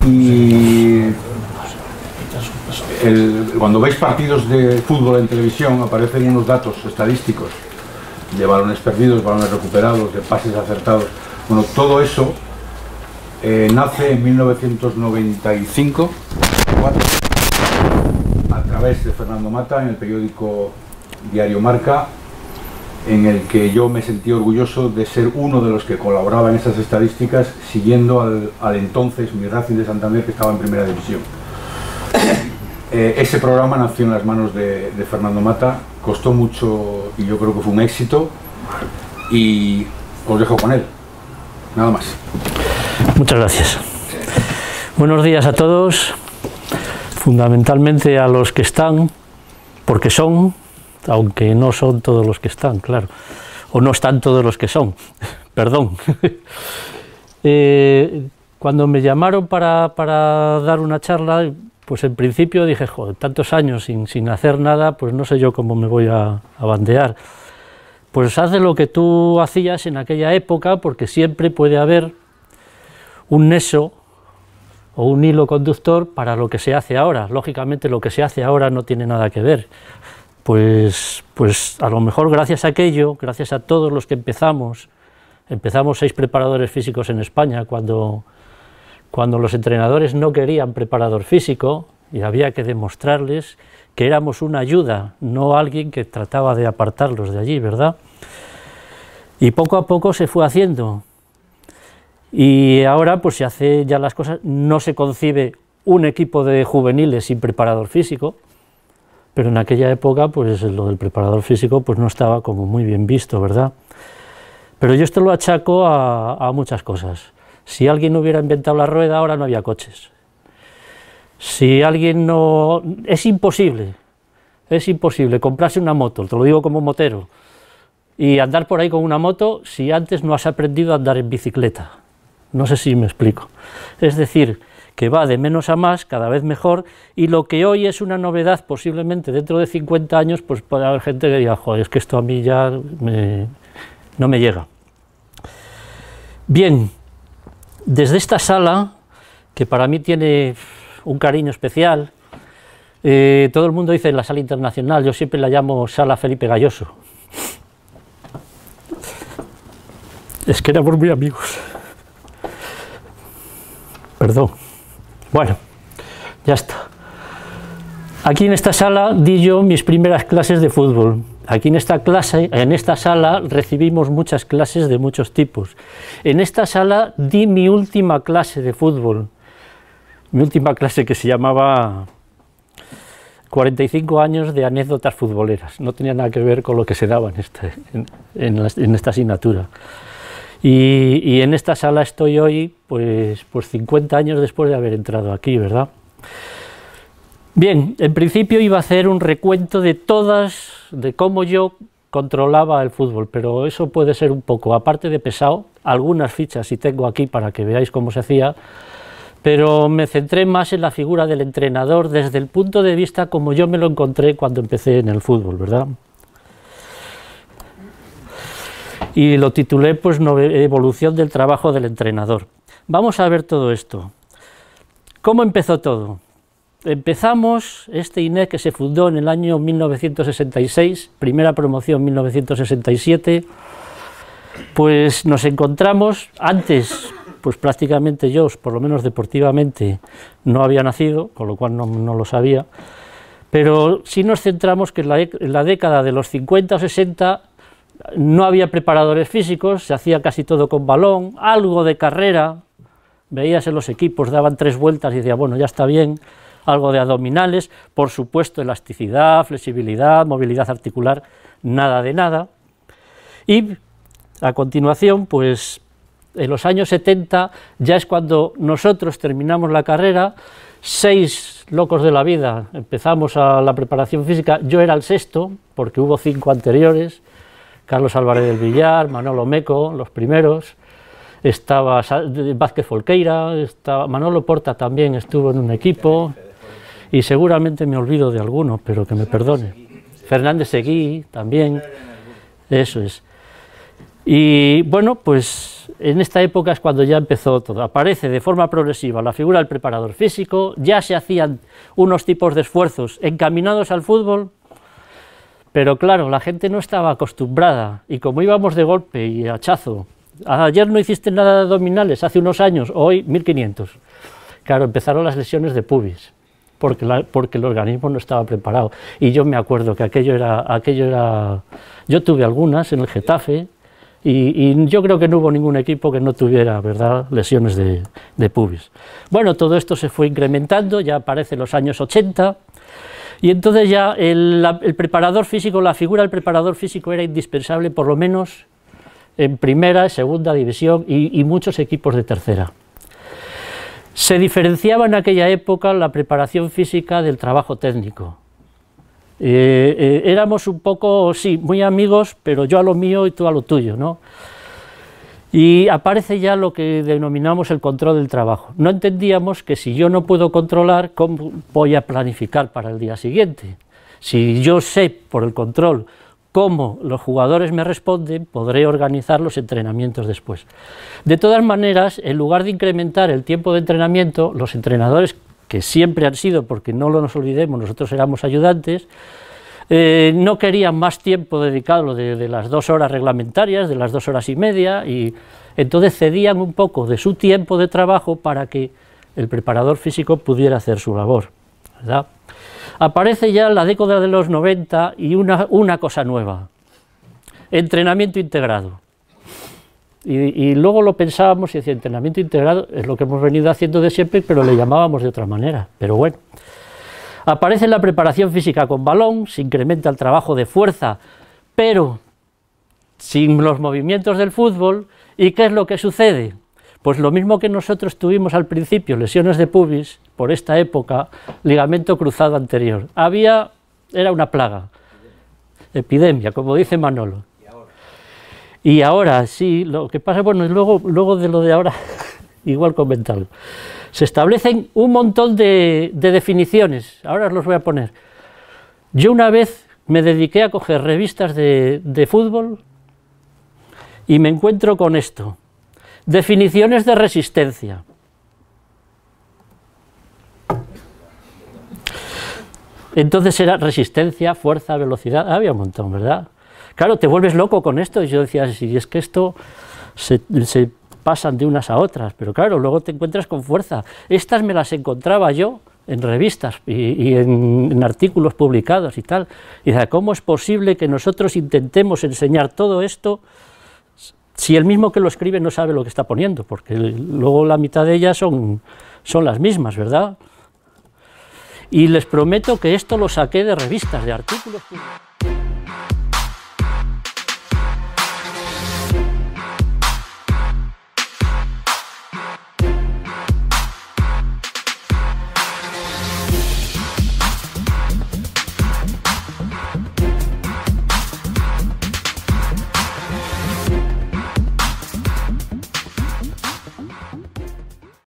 Y cuando veis partidos de fútbol en televisión aparecen unos datos estadísticos de balones perdidos, balones recuperados, de pases acertados. Bueno, todo eso nace en 1995 a través de Fernando Mata en el periódico Diario Marca, en el que yo me sentí orgulloso de ser uno de los que colaboraba en esas estadísticas, siguiendo al entonces mi Racing de Santander, que estaba en primera división. Ese programa nació en las manos de Fernando Mata, costó mucho y yo creo que fue un éxito, y os dejo con él, nada más. Muchas gracias. Buenos días a todos, fundamentalmente a los que están, porque son, aunque no son todos los que están, claro, o no están todos los que son, perdón. Cuando me llamaron para dar una charla, pues en principio dije, joder, tantos años sin hacer nada, pues no sé yo cómo me voy a bandear. Pues haz de lo que tú hacías en aquella época, porque siempre puede haber un nexo o un hilo conductor para lo que se hace ahora. Lógicamente lo que se hace ahora no tiene nada que ver. Pues a lo mejor gracias a aquello, gracias a todos los que empezamos 6 preparadores físicos en España, cuando los entrenadores no querían preparador físico y había que demostrarles que éramos una ayuda, no alguien que trataba de apartarlos de allí, ¿verdad? Y poco a poco se fue haciendo. Y ahora pues se hace ya las cosas, no se concibe un equipo de juveniles sin preparador físico, pero en aquella época pues lo del preparador físico pues no estaba como muy bien visto, ¿verdad? Pero yo esto lo achaco a muchas cosas. Si alguien no hubiera inventado la rueda, ahora no había coches. Si alguien no... Es imposible comprarse una moto, te lo digo como motero, y andar por ahí con una moto si antes no has aprendido a andar en bicicleta. No sé si me explico. Es decir, que va de menos a más, cada vez mejor, y lo que hoy es una novedad, posiblemente dentro de 50 años, pues puede haber gente que diga, joder, es que esto a mí ya no me llega. Bien, desde esta sala, que para mí tiene un cariño especial, todo el mundo dice la sala internacional, yo siempre la llamo sala Felipe Galloso. Es que éramos muy amigos. Perdón. Bueno, ya está. Aquí en esta sala di yo mis primeras clases de fútbol. Aquí en esta sala recibimos muchas clases de muchos tipos. En esta sala di mi última clase de fútbol. Mi última clase, que se llamaba 45 años de anécdotas futboleras. No tenía nada que ver con lo que se daba en esta asignatura. Y en esta sala estoy hoy, pues 50 años después de haber entrado aquí, ¿verdad? Bien, en principio iba a hacer un recuento de cómo yo controlaba el fútbol, pero eso puede ser un poco, aparte de pesado, algunas fichas sí tengo aquí para que veáis cómo se hacía, pero me centré más en la figura del entrenador desde el punto de vista como yo me lo encontré cuando empecé en el fútbol, ¿verdad? Y lo titulé pues Evolución del trabajo del entrenador. Vamos a ver todo esto. ¿Cómo empezó todo? Empezamos este INEF, que se fundó en el año 1966, primera promoción 1967, pues nos encontramos, antes pues prácticamente yo, por lo menos deportivamente, no había nacido, con lo cual no lo sabía, pero sí nos centramos que en la década de los 50 o 60 no había preparadores físicos, se hacía casi todo con balón, algo de carrera, veías en los equipos, daban 3 vueltas y decía, bueno, ya está bien, algo de abdominales, por supuesto elasticidad, flexibilidad, movilidad articular, nada de nada. Y a continuación, pues en los años 70 ya es cuando nosotros terminamos la carrera, 6 locos de la vida, empezamos a la preparación física, yo era el 6º, porque hubo 5 anteriores, Carlos Álvarez del Villar, Manolo Meco, los primeros, estaba Vázquez Folqueira, Manolo Porta también estuvo en un equipo, y seguramente me olvido de alguno, pero que me perdone. Fernández Seguí también, eso es. Y bueno, pues pues en esta época es cuando ya empezó todo. Aparece de forma progresiva la figura del preparador físico, ya se hacían unos tipos de esfuerzos encaminados al fútbol, pero claro, la gente no estaba acostumbrada, y como íbamos de golpe y hachazo, ayer no hiciste nada de abdominales, hace unos años, hoy 1500. Claro, empezaron las lesiones de pubis, porque el organismo no estaba preparado. Y yo me acuerdo que aquello era... Yo tuve algunas en el Getafe, y yo creo que no hubo ningún equipo que no tuviera, ¿verdad?, lesiones de pubis. Bueno, todo esto se fue incrementando, ya aparecen los años 80, y entonces ya el preparador físico, la figura del preparador físico era indispensable, por lo menos en primera, segunda división y muchos equipos de tercera. Se diferenciaba en aquella época la preparación física del trabajo técnico. Éramos un poco, sí, muy amigos, pero yo a lo mío y tú a lo tuyo, ¿no? Y aparece ya lo que denominamos el control del trabajo. No entendíamos que si yo no puedo controlar, ¿cómo voy a planificar para el día siguiente? Si yo sé por el control cómo los jugadores me responden, podré organizar los entrenamientos después. De todas maneras, en lugar de incrementar el tiempo de entrenamiento, los entrenadores, que siempre han sido, porque no nos olvidemos, nosotros éramos ayudantes, no querían más tiempo dedicado de las 2 horas reglamentarias, de las 2 horas y media, y entonces cedían un poco de su tiempo de trabajo para que el preparador físico pudiera hacer su labor, ¿verdad? Aparece ya en la década de los 90 y una cosa nueva: entrenamiento integrado. Y luego lo pensábamos y decía, entrenamiento integrado es lo que hemos venido haciendo de siempre, pero le llamábamos de otra manera, pero bueno. Aparece la preparación física con balón, se incrementa el trabajo de fuerza, pero sin los movimientos del fútbol. ¿Y qué es lo que sucede? Pues lo mismo que nosotros tuvimos al principio, lesiones de pubis, por esta época, ligamento cruzado anterior. Era una plaga, epidemia, como dice Manolo. Y ahora sí, lo que pasa, bueno, luego de lo de ahora, igual comentarlo. Se establecen un montón de definiciones, ahora os los voy a poner. Yo una vez me dediqué a coger revistas de fútbol y me encuentro con esto: definiciones de resistencia. Entonces era resistencia, fuerza, velocidad, había un montón, ¿verdad? Claro, te vuelves loco con esto, y yo decía, si es que esto se pasan de unas a otras, pero claro, luego te encuentras con fuerza. Estas me las encontraba yo en revistas y en artículos publicados y tal, y decía, ¿cómo es posible que nosotros intentemos enseñar todo esto si el mismo que lo escribe no sabe lo que está poniendo? Porque luego la mitad de ellas son las mismas, ¿verdad? Y les prometo que esto lo saqué de revistas, de artículos publicados.